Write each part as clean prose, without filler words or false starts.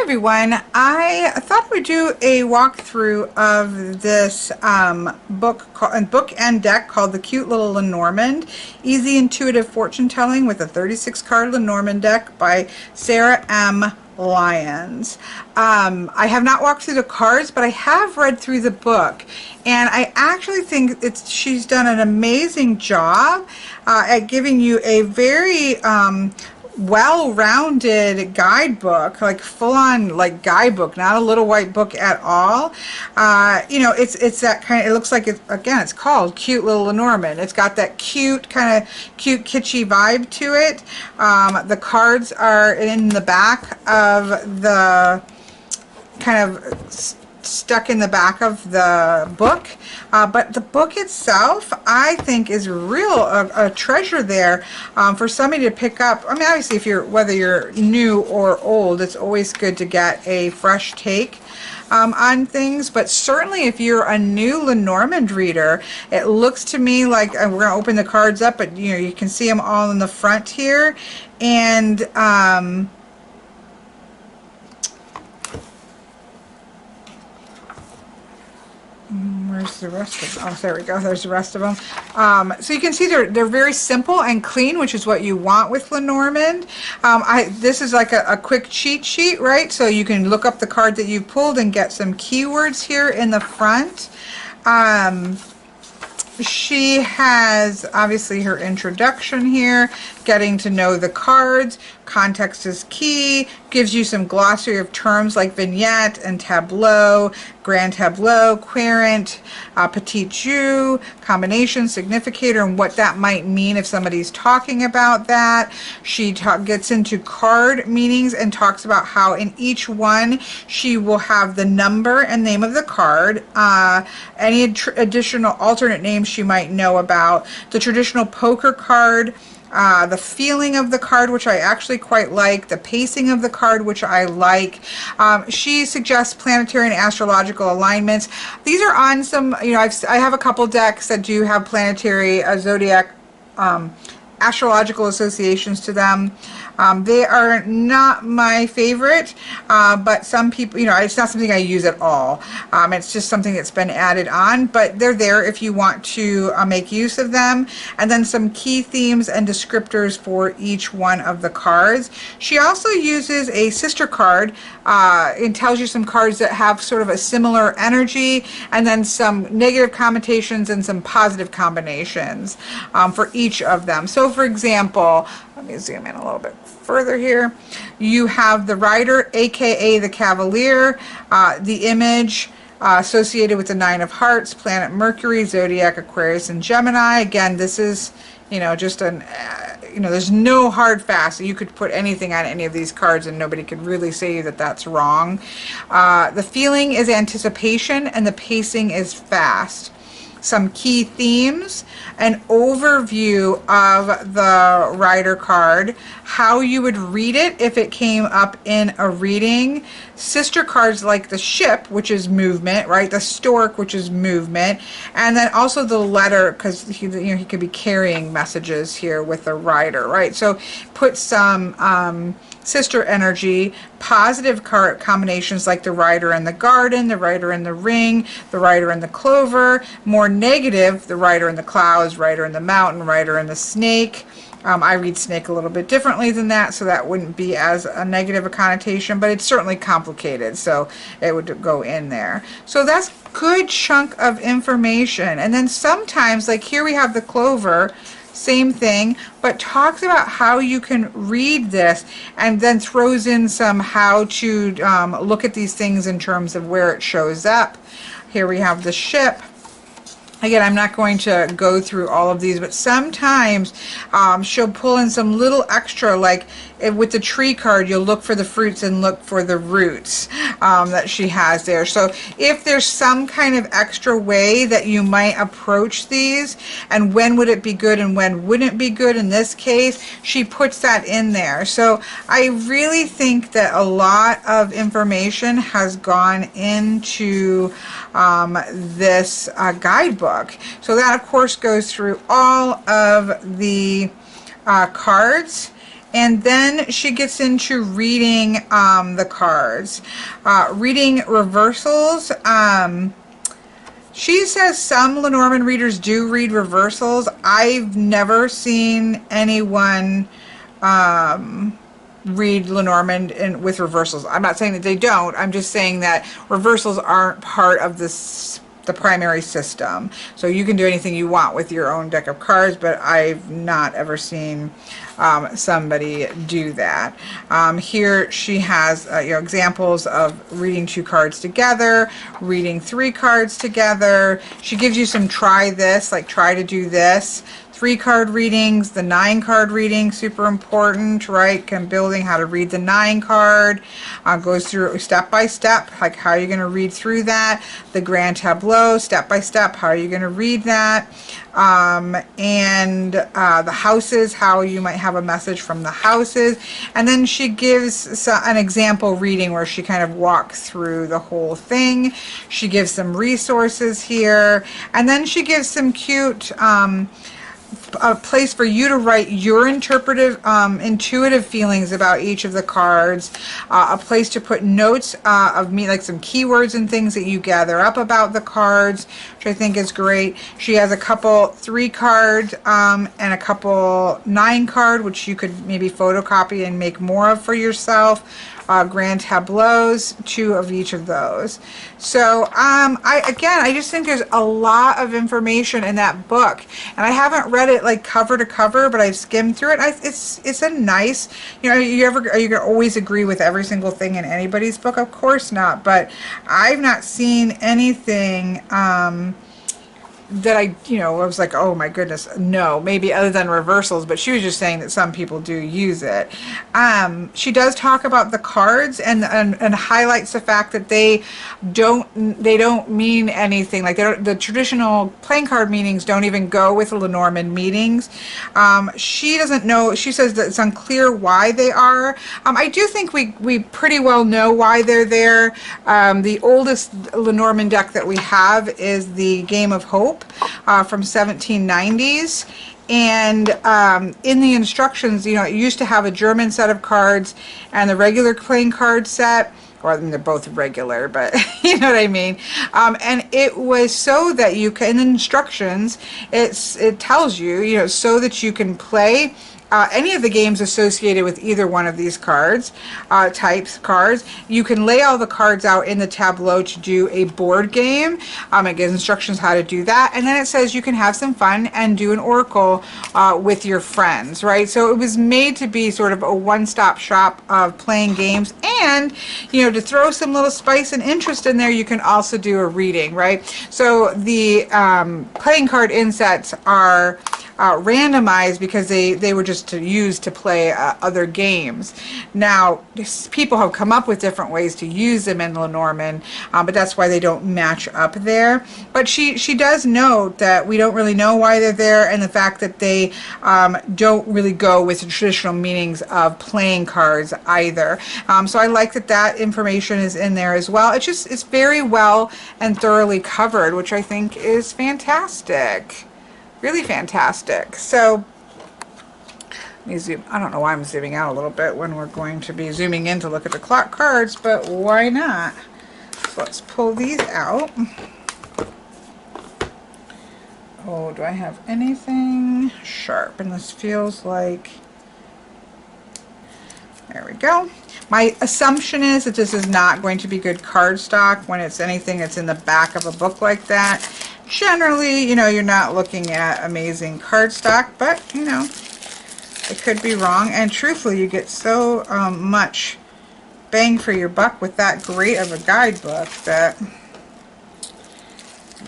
everyone. I thought we'd do a walkthrough of this book and deck called the Cute Little Lenormand, Easy Intuitive Fortune Telling with a 36 card Lenormand deck by Sarah M. Lyons. I have not walked through the cards, but I have read through the book, and I actually think she's done an amazing job at giving you a very well-rounded guidebook, like full-on like guidebook, not a little white book at all. You know, it's that kind of, it looks like it's called Cute Little Lenormand. It's got that cute kind of cute kitschy vibe to it. The cards are in the back of the kind of stuck in the back of the book, but the book itself I think is a treasure there for somebody to pick up. I mean, obviously whether you're new or old, it's always good to get a fresh take on things, but certainly if you're a new Lenormand reader, it looks to me like we're going to open the cards up, but you know, you can see them all in the front here, and where's the rest of them? Oh, there we go. There's the rest of them. So you can see they're very simple and clean, which is what you want with Lenormand. This is like a quick cheat sheet, right? So you can look up the card that you pulled and get some keywords here in the front. She has obviously her introduction here, getting to know the cards, context is key, gives you some glossary of terms like vignette and tableau, grand tableau, querent, petit jeu, combination, significator, and what that might mean if somebody's talking about that. She gets into card meanings and talks about how in each one she will have the number and name of the card, any additional alternate names she might know about, the traditional poker card, the feeling of the card, which I actually quite like, the pacing of the card, which I like. She suggests planetary and astrological alignments. These are on some, you know, I have a couple decks that do have planetary zodiac astrological associations to them. They are not my favorite, but some people, you know, it's not something I use at all. It's just something that's been added on, but they're there if you want to make use of them. And then some key themes and descriptors for each one of the cards. She also uses a sister card. It tells you some cards that have sort of a similar energy, and then some negative connotations and some positive combinations for each of them. So for example, let me zoom in a little bit further here. You have the Rider, aka the Cavalier, the image associated with the Nine of Hearts, planet Mercury, zodiac Aquarius and Gemini. Again, this is, you know, just an you know, there's no hard fast. You could put anything on any of these cards and nobody could really say that that's wrong. The feeling is anticipation and the pacing is fast. Some key themes, an overview of the Rider card, how you would read it if it came up in a reading, sister cards like the Ship, which is movement, right? The Stork, which is movement, and then also the Letter, because he could be carrying messages here with the Rider, right? So put some sister energy, positive card combinations like the Rider in the Garden, the Rider in the Ring, the Rider in the Clover. More negative, the Rider in the Clouds, Rider in the Mountain, Rider in the Snake. I read snake a little bit differently than that, so that wouldn't be as a negative a connotation, but it's certainly complicated, so it would go in there. So that's a good chunk of information. And then sometimes, like here we have the Clover, same thing, but talks about how you can read this and then throws in some how to look at these things in terms of where it shows up. Here we have the Ship. Again, I'm not going to go through all of these, but sometimes she'll pull in some little extra, like with the tree card, you'll look for the fruits and look for the roots that she has there. So if there's some kind of extra way that you might approach these, and when would it be good and when wouldn't it be good in this case, she puts that in there. So I really think that a lot of information has gone into this guidebook. So that of course goes through all of the cards, And then she gets into reading the cards. Reading reversals. She says some Lenormand readers do read reversals. I've never seen anyone read Lenormand with reversals. I'm not saying that they don't. I'm just saying that reversals aren't part of the primary system. So you can do anything you want with your own deck of cards, but I've not ever seen somebody do that. Here she has examples of reading 2 cards together, reading 3 cards together. She gives you some try this, like try to do this. 3-card readings, the 9-card reading, super important, right? Building how to read the 9 card. Goes through step by step, like how you're going to read through that. The grand tableau, step by step, how are you going to read that? And the houses, how you might have a message from the houses. And then she gives an example reading where she kind of walks through the whole thing. She gives some resources here. And then she gives some cute a place for you to write your intuitive feelings about each of the cards, a place to put notes of like some keywords and things that you gather up about the cards, which I think is great. She has a couple 3-card and a couple 9-card, which you could maybe photocopy and make more of for yourself. Grand tableaus, 2 of each of those. So I just think there's a lot of information in that book, and I haven't read it like cover to cover, but I've skimmed through it. It's a nice, are you gonna always agree with every single thing in anybody's book? Of course not, but I've not seen anything that I was like, oh my goodness, no, maybe other than reversals, but she was just saying that some people do use it. She does talk about the cards and highlights the fact that they don't mean anything. Like the traditional playing card meanings don't even go with the Lenormand meanings. She doesn't know. She says that it's unclear why they are. I do think we pretty well know why they're there. The oldest Lenormand deck that we have is the Game of Hope from 1790s, and in the instructions, it used to have a German set of cards and the regular playing card set, or I mean, they're both regular, but you know what I mean. And it was so that you can, in the instructions, it tells you, so that you can play any of the games associated with either one of these cards, cards. You can lay all the cards out in the tableau to do a board game. It gives instructions how to do that. And then it says you can have some fun and do an oracle with your friends, right? So it was made to be sort of a one-stop shop of playing games. And, to throw some little spice and interest in there, you can also do a reading, right? So the playing card insets are randomized because they were just used to play other games. Now, people have come up with different ways to use them in Lenormand, but that's why they don't match up there. But she does note that we don't really know why they're there, and the fact that they don't really go with the traditional meanings of playing cards either. So I like that information is in there as well. It's very well and thoroughly covered, which I think is fantastic. Really fantastic. So let me zoom. I don't know why I'm zooming out a little bit when we're going to be zooming in to look at the clock cards, but why not? So let's pull these out. Oh, do I have anything sharp? And this feels like, there we go. My assumption is that this is not going to be good cardstock when it's anything that's in the back of a book like that. Generally, you're not looking at amazing cardstock, but, it could be wrong. And truthfully, you get so much bang for your buck with that great of a guidebook that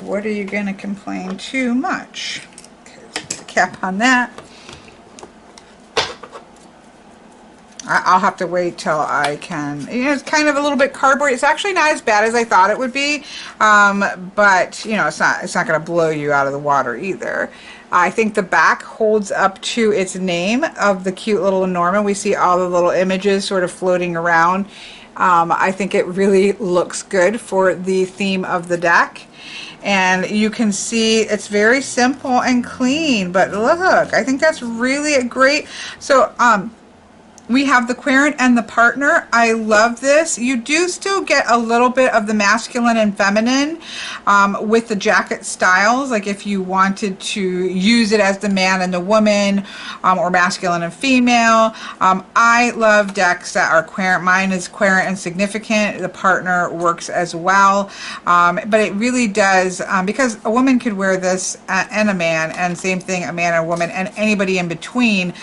what are you going to complain too much? Okay, let's put the cap on that. I'll have to wait till I can. It's kind of a little bit cardboard. It's actually not as bad as I thought it would be, but it's not going to blow you out of the water either. I think the back holds up to its name of the cute little Lenormand. We see all the little images sort of floating around. I think it really looks good for the theme of the deck. And you can see it's very simple and clean, but look, I think that's really a great. So We have the querent and the partner. I love this. You do still get a little bit of the masculine and feminine with the jacket styles, like if you wanted to use it as the man and the woman, or masculine and female. I love decks that are querent. Mine is querent and significant. The partner works as well, but it really does, because a woman could wear this and a man, and same thing, a man and a woman, and anybody in between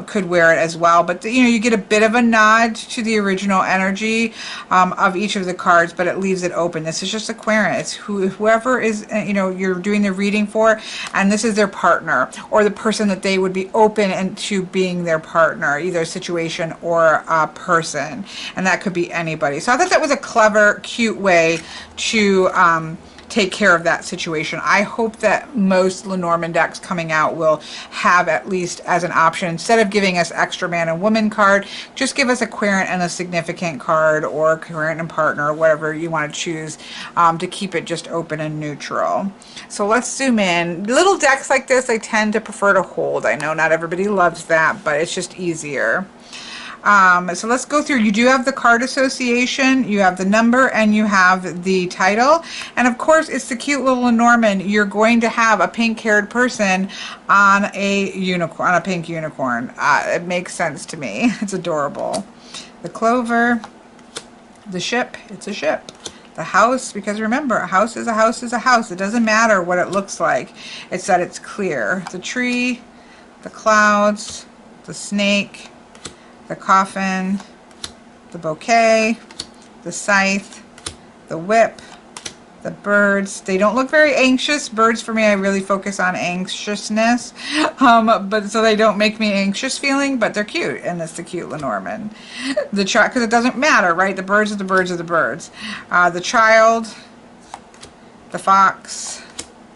could wear it as well. But you know, you get a bit of a nod to the original energy of each of the cards, but it leaves it open. This is just a querent. It's whoever is, you know, you're doing the reading for, and this is their partner, or the person that they would be open into being their partner, either a situation or a person, and that could be anybody. So I thought that was a clever, cute way to take care of that situation. I hope that most Lenormand decks coming out will have at least as an option, instead of giving us extra man and woman card, just give us a querent and a significant card, or a querent and partner, or whatever you want to choose, to keep it just open and neutral. So let's zoom in. Little decks like this I tend to prefer to hold. I know not everybody loves that, but it's just easier. So let's go through. You do have the card association, you have the number, and you have the title. And of course, it's the cute little Lenormand. You're going to have a pink-haired person on a unicorn, on a pink unicorn. It makes sense to me. It's adorable. The clover, the ship, it's a ship. The house, because remember, a house is a house is a house. It doesn't matter what it looks like. It's that it's clear. The tree, the clouds, the snake, the coffin, the bouquet, the scythe, the whip, the birds. They don't look very anxious. Birds, for me, I really focus on anxiousness, but so they don't make me anxious feeling, but they're cute, and it's the cute Lenormand. The child, because it doesn't matter, right? The birds are the birds are the birds. The child, the fox,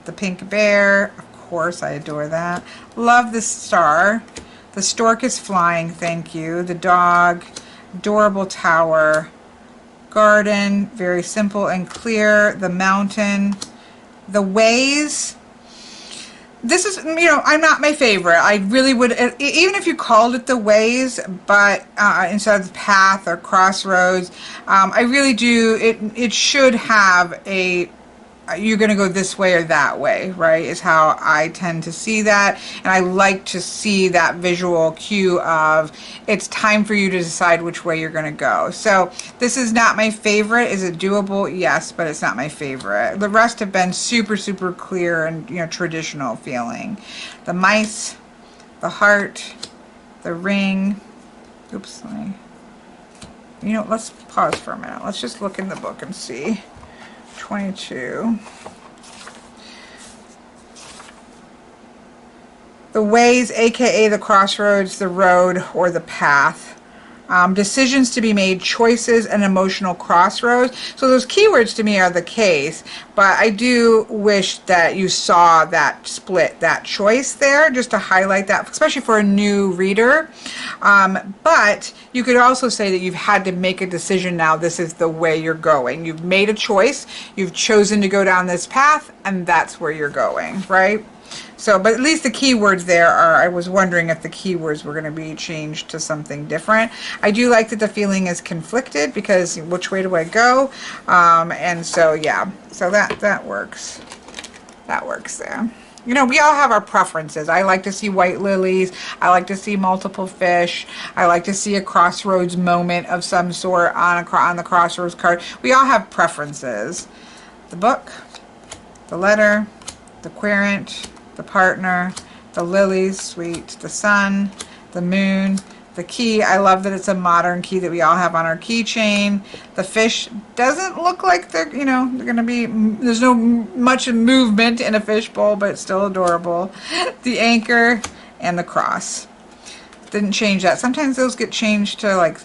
the pink bear. Of course, I adore that. Love the star. The stork is flying, thank you. The dog, adorable tower. Garden, very simple and clear. The mountain. The ways. This is, you know, I'm not my favorite. I really would, even if you called it the ways, but instead of the path or crossroads, I really do, it should have a, you're going to go this way or that way, right, is how I tend to see that. And I like to see that visual cue of it's time for you to decide which way you're going to go. So this is not my favorite. Is it doable? Yes, but it's not my favorite. The rest have been super, super clear and, you know, traditional feeling. The mice, the heart, the ring. Oops, you know, let's pause for a minute. Let's just look in the book and see. 22. The ways, aka the crossroads, the road, or the path. Decisions to be made, choices, and emotional crossroads. So those keywords to me are the case, but I do wish that you saw that split, that choice there, just to highlight that, especially for a new reader. But you could also say that you've had to make a decision now. This is the way you're going. You've made a choice. You've chosen to go down this path, and that's where you're going, right? So, but at least the keywords there are, I was wondering if the keywords were going to be changed to something different. I do like that the feeling is conflicted, because which way do I go? And so, yeah, so that works. That works there. You know, we all have our preferences. I like to see white lilies. I like to see multiple fish. I like to see a crossroads moment of some sort on the crossroads card. We all have preferences. The book, the letter, the querent, the partner, the lilies, sweet, the sun, the moon, the key. I love that it's a modern key that we all have on our keychain. The fish doesn't look like they're, you know, they're going to be, there's no much movement in a fishbowl, but it's still adorable. The anchor and the cross. Didn't change that. Sometimes those get changed to, like,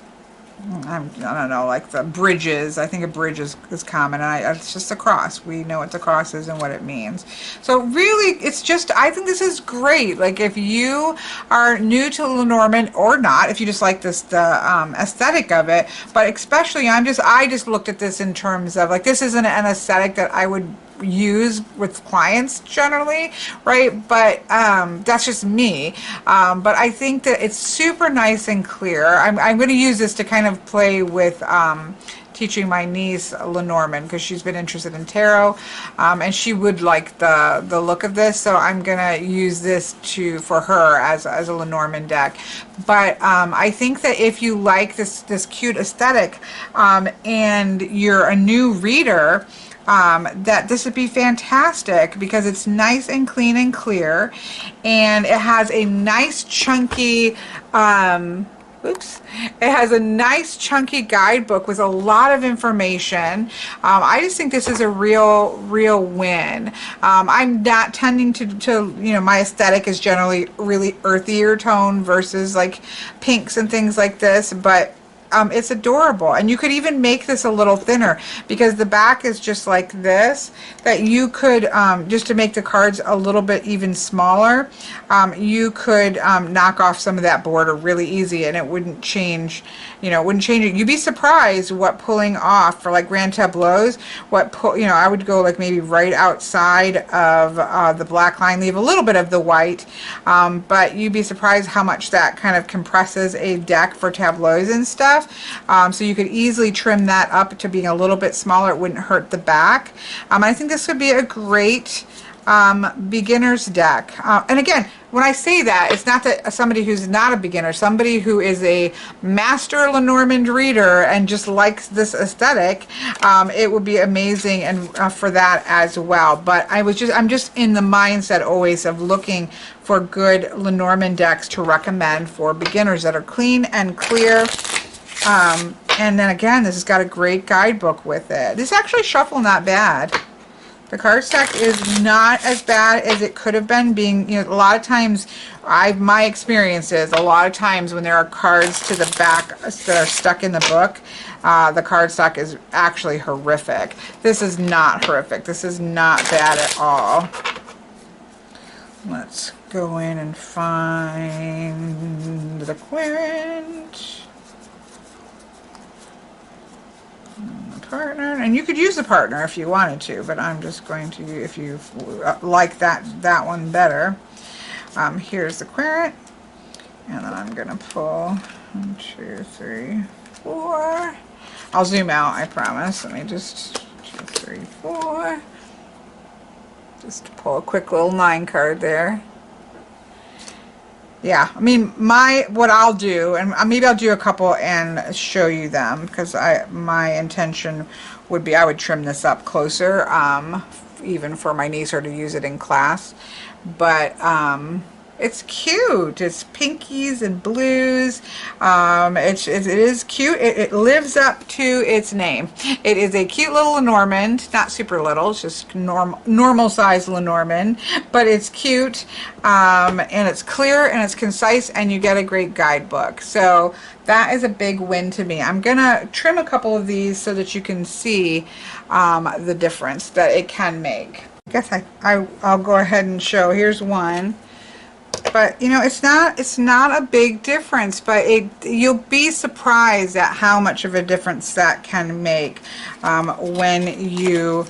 I don't know, like the bridges. I think a bridge is common, and it's just a cross. We know what the cross is and what it means. So really, it's just, I think this is great. Like, if you are new to Lenormand, or not, if you just like this, the aesthetic of it, but especially, I just looked at this in terms of, like, this isn't an aesthetic that I would use with clients generally, right? But that's just me. But I think that it's super nice and clear. I'm going to use this to kind of play with teaching my niece Lenormand, because she's been interested in tarot, and she would like the look of this, so I'm gonna use this for her as a Lenormand deck. But I think that if you like this cute aesthetic, and you're a new reader, that this would be fantastic, because it's nice and clean and clear, and it has a nice chunky it has a nice chunky guidebook with a lot of information. I just think this is a real win. I'm not tending to, you know, my aesthetic is generally really earthier tone versus like pinks and things like this, but it's adorable. And you could even make this a little thinner, because the back is just like this, that you could, just to make the cards a little bit even smaller, you could knock off some of that border really easy, and it wouldn't change, you know, it wouldn't change it. You'd be surprised what pulling off for like grand tableaus, you know, I would go like maybe right outside of the black line, leave a little bit of the white, but you'd be surprised how much that kind of compresses a deck for tableaus and stuff. So you could easily trim that up to being a little bit smaller. It wouldn't hurt the back. I think this would be a great beginner's deck. And again, when I say that, it's not that somebody who's not a beginner, somebody who is a master Lenormand reader and just likes this aesthetic, it would be amazing and for that as well. But I'm just in the mindset always of looking for good Lenormand decks to recommend for beginners that are clean and clear. And then again, this has got a great guidebook with it. This actually shuffle not bad. The card stack is not as bad as it could have been, being, you know, a lot of times, my experience is a lot of times when there are cards to the back that are stuck in the book, the card stock is actually horrific. This is not horrific. This is not bad at all. Let's go in and find the querent. Partner, and you could use the partner if you wanted to, but I'm just going to, if you like that one better. Here's the querent, and then I'm gonna pull 1, 2, 3, 4. I'll zoom out, I promise. Let me just 2, 3, 4. Just to pull a quick little 9 card there. Yeah, I mean, what I'll do, and maybe I'll do a couple and show you them, because my intention would be I would trim this up closer, even for my niece or to use it in class. But it's cute. It's pinkies and blues. It is cute. It lives up to its name. It is a cute little Lenormand, not super little, it's just normal size Lenormand, but it's cute, and it's clear and it's concise, and you get a great guidebook. So that is a big win to me. I'm gonna trim a couple of these so that you can see the difference that it can make. I guess I'll go ahead and show. Here's one. But you know, it's not a big difference, but you'll be surprised at how much of a difference that can make when you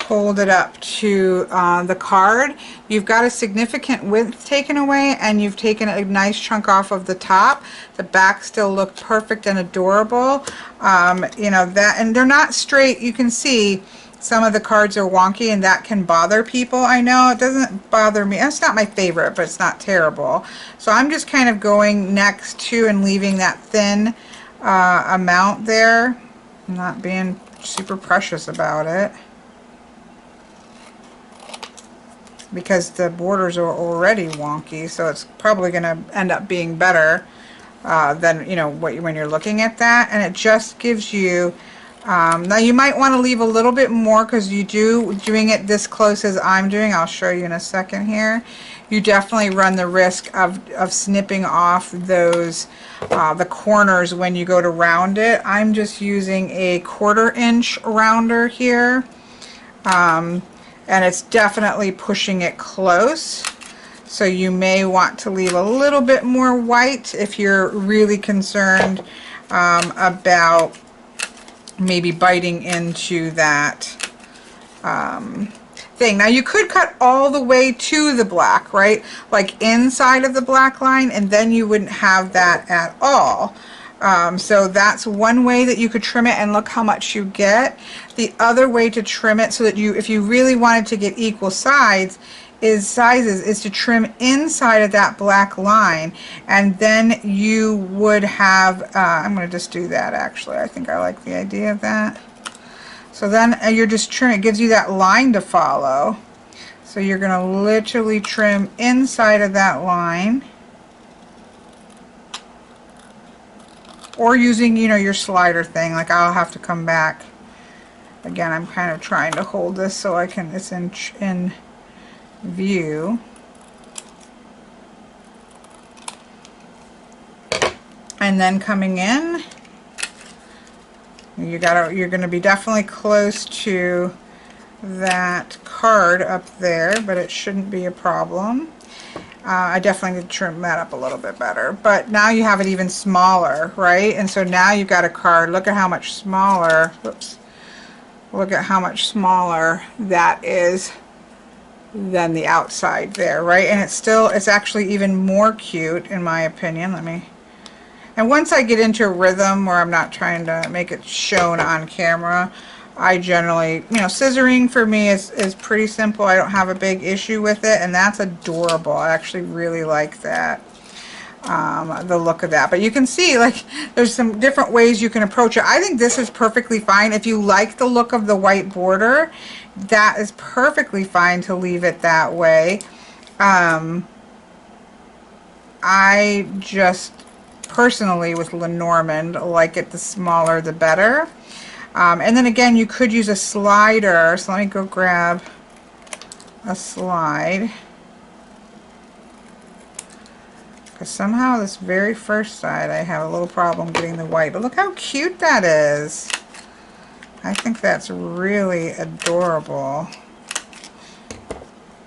hold it up to the card. You've got a significant width taken away, and you've taken a nice chunk off of the top. The back still looked perfect and adorable. You know that, and they're not straight. You can see some of the cards are wonky, and that can bother people. I know it doesn't bother me. It's not my favorite, but it's not terrible. So I'm just kind of going next to and leaving that thin amount there. I'm not being super precious about it, because the borders are already wonky, so it's probably going to end up being better than, you know, when you're looking at that. And it just gives you now you might want to leave a little bit more, because doing it this close as I'm doing, I'll show you in a second here, you definitely run the risk of snipping off those the corners when you go to round it. I'm just using a 1/4 inch rounder here, and it's definitely pushing it close, so you may want to leave a little bit more white if you're really concerned about maybe biting into that thing. Now you could cut all the way to the black, right? Like inside of the black line, and then you wouldn't have that at all. So that's one way that you could trim it, and look how much you get. The other way to trim it so that you, if you really wanted to get equal sizes, is to trim inside of that black line, and then you would have, I'm going to just do that actually. I think I like the idea of that. So then you're just trimming, it gives you that line to follow. So you're going to literally trim inside of that line. Or using, you know, your slider thing, like I'll have to come back. Again, I'm kind of trying to hold this so I can, it's in view. And then coming in, you're going to be definitely close to that card up there, but it shouldn't be a problem. I definitely need to trim that up a little bit better, but now you have it even smaller, right? And so now you've got a card. Look at how much smaller, whoops, look at how much smaller that is than the outside there, right? And it's actually even more cute in my opinion. And once I get into a rhythm where I'm not trying to make it shown on camera, I generally, you know, scissoring for me is pretty simple. I don't have a big issue with it, and that's adorable. I actually really like that, the look of that. But you can see, like, there's some different ways you can approach it. I think this is perfectly fine. If you like the look of the white border, that is perfectly fine to leave it that way. I just personally, with Lenormand, like it the smaller the better. And then again, you could use a slider. So let me go grab a slide. Because somehow this very first side I have a little problem getting the white. But look how cute that is. I think that's really adorable.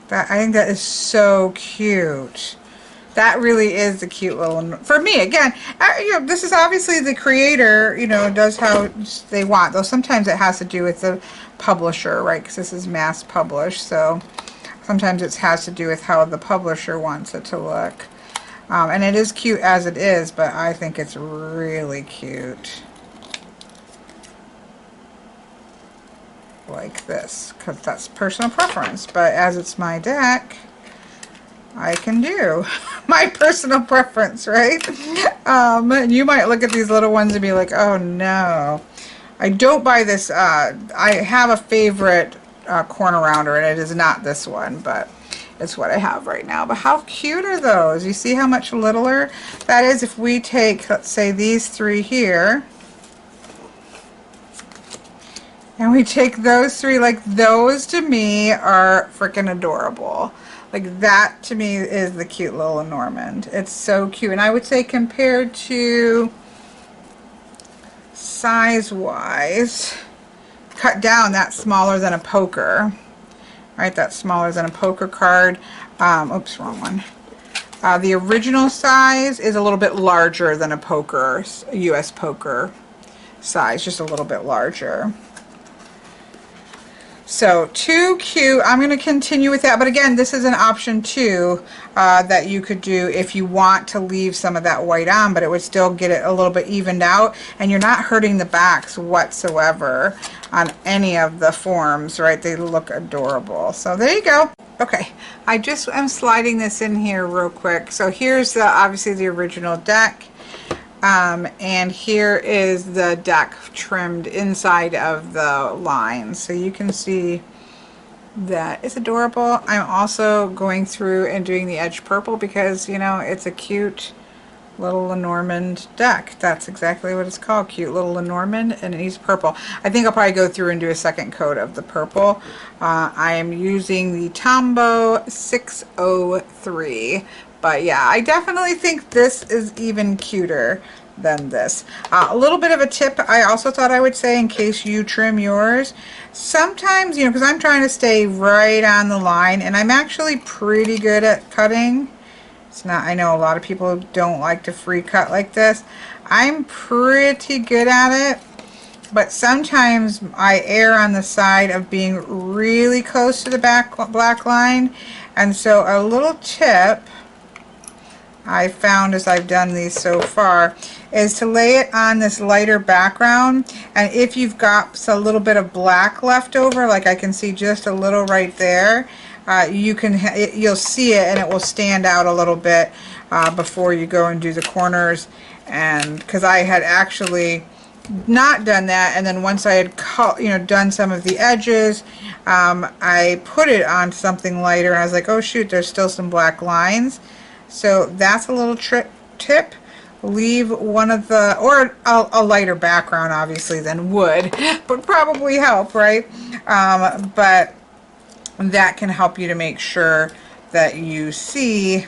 I think that is so cute. That really is a cute little, for me, again, you know, this is obviously the creator, you know, does how they want, though sometimes it has to do with the publisher, right, because this is mass published, so sometimes it has to do with how the publisher wants it to look. And it is cute as it is, but I think it's really cute. Like this, because that's personal preference, but as it's my deck, I can do my personal preference, right? And you might look at these little ones and be like, oh no. I don't buy this. I have a favorite corner rounder, and it is not this one, but it's what I have right now. But how cute are those? You see how much littler that is? If we take, let's say, these three here, and we take those three, like, those to me are freaking adorable. Like, that to me is the cute little Lenormand. It's so cute. And I would say compared to size-wise, cut down, that's smaller than a poker. Right, that's smaller than a poker card. Oops, wrong one. The original size is a little bit larger than a poker, a US poker size, just a little bit larger. So, too cute. I'm going to continue with that. But again, this is an option too that you could do if you want to leave some of that white on, but it would still get it a little bit evened out, and you're not hurting the backs whatsoever on any of the forms, right? They look adorable. So there you go. Okay, I just am sliding this in here real quick. So here's obviously the original deck. And here is the deck trimmed inside of the line, so you can see that it's adorable. I'm also going through and doing the edge purple because, you know, it's a cute little Lenormand deck. That's exactly what it's called, cute little Lenormand, and it needs purple. I think I'll probably go through and do a second coat of the purple. I am using the Tombow 603. But yeah, I definitely think this is even cuter than this. A little bit of a tip I also thought I would say in case you trim yours. Sometimes, you know, because I'm trying to stay right on the line, and I'm actually pretty good at cutting. It's not, I know a lot of people don't like to free cut like this. I'm pretty good at it. but sometimes I err on the side of being really close to the black line, and so a little tip I found as I've done these so far is to lay it on this lighter background, and if you've got a little bit of black left over, like I can see just a little right there, you'll see it and it will stand out a little bit before you go and do the corners. And because I had actually not done that, and then once I had done some of the edges, I put it on something lighter and I was like, oh shoot, there's still some black lines. So that's a little tip. Leave one of the, or a lighter background obviously than would probably help, right? But that can help you to make sure that you see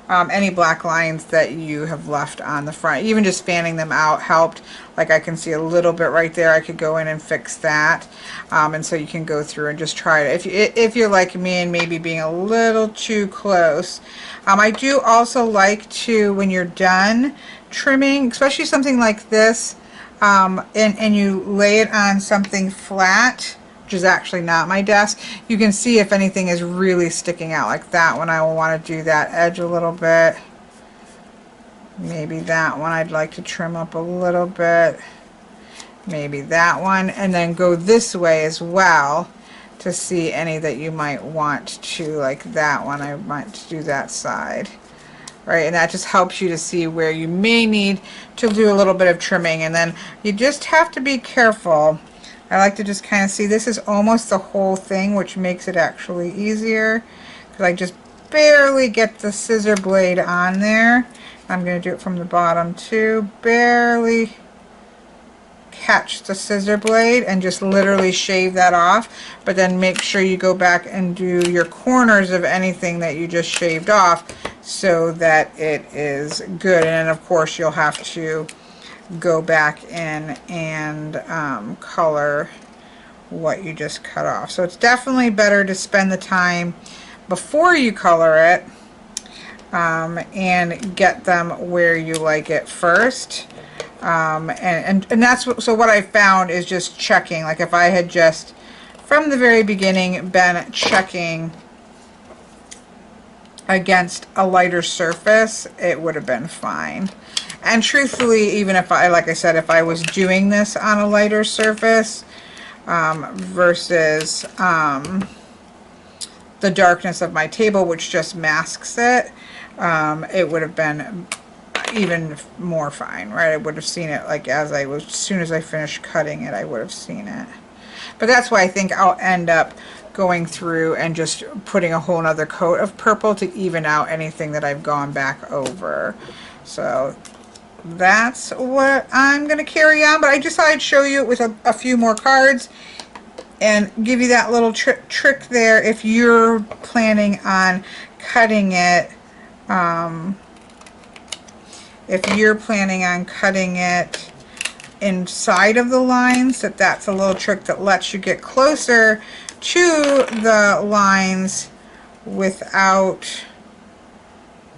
any black lines that you have left on the front. Even just fanning them out helped. Like I can see a little bit right there. I could go in and fix that. And so you can go through and just try it. If you're like me and maybe being a little too close. I do also like to, when you're done trimming, especially something like this, and you lay it on something flat, which is actually not my desk, you can see if anything is really sticking out. Like that one, I will want to do that edge a little bit. Maybe that one I'd like to trim up a little bit. Maybe that one, and then go this way as well to see any that you might want to, like that one, I might do that side. Right, and that just helps you to see where you may need to do a little bit of trimming. And then you just have to be careful. I like to just kind of see, this is almost the whole thing, which makes it actually easier, because I just barely get the scissor blade on there. I'm going to do it from the bottom too. Barely catch the scissor blade and just literally shave that off, but then make sure you go back and do your corners of anything that you just shaved off so that it is good. And then of course you'll have to go back in and color what you just cut off. So it's definitely better to spend the time before you color it and get them where you like it first. And that's what I found is just checking. Like if I had just from the very beginning been checking against a lighter surface, it would have been fine. And truthfully, even if like I said, if I was doing this on a lighter surface versus the darkness of my table, which just masks it, it would have been even more fine, right? I would have seen it like as soon as I finished cutting it, I would have seen it. But that's why I think I'll end up going through and just putting a whole nother coat of purple to even out anything that I've gone back over. So that's what I'm going to carry on, but I just thought I'd show you it with a few more cards and give you that little trick there if you're planning on cutting it. If you're planning on cutting it inside of the lines, that's a little trick that lets you get closer to the lines without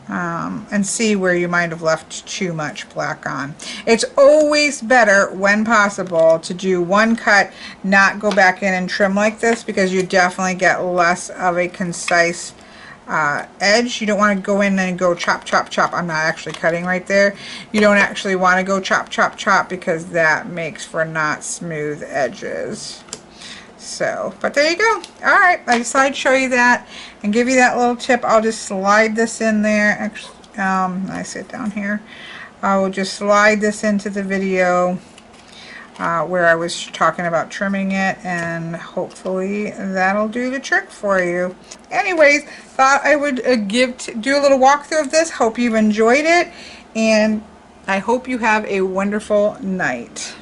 and see where you might have left too much black on. It's always better when possible to do one cut, not go back in and trim like this, because you definitely get less of a concise edge. You don't want to go in and go chop chop chop. I'm not actually cutting right there. You don't actually want to go chop chop chop, because that makes for not smooth edges. So, but there you go. Alright, I decided to show you that and give you that little tip. I'll just slide this in there. Actually, I sit down here. I will just slide this into the video where I was talking about trimming it, and hopefully that'll do the trick for you. Anyways, thought I would do a little walkthrough of this. Hope you've enjoyed it, and I hope you have a wonderful night.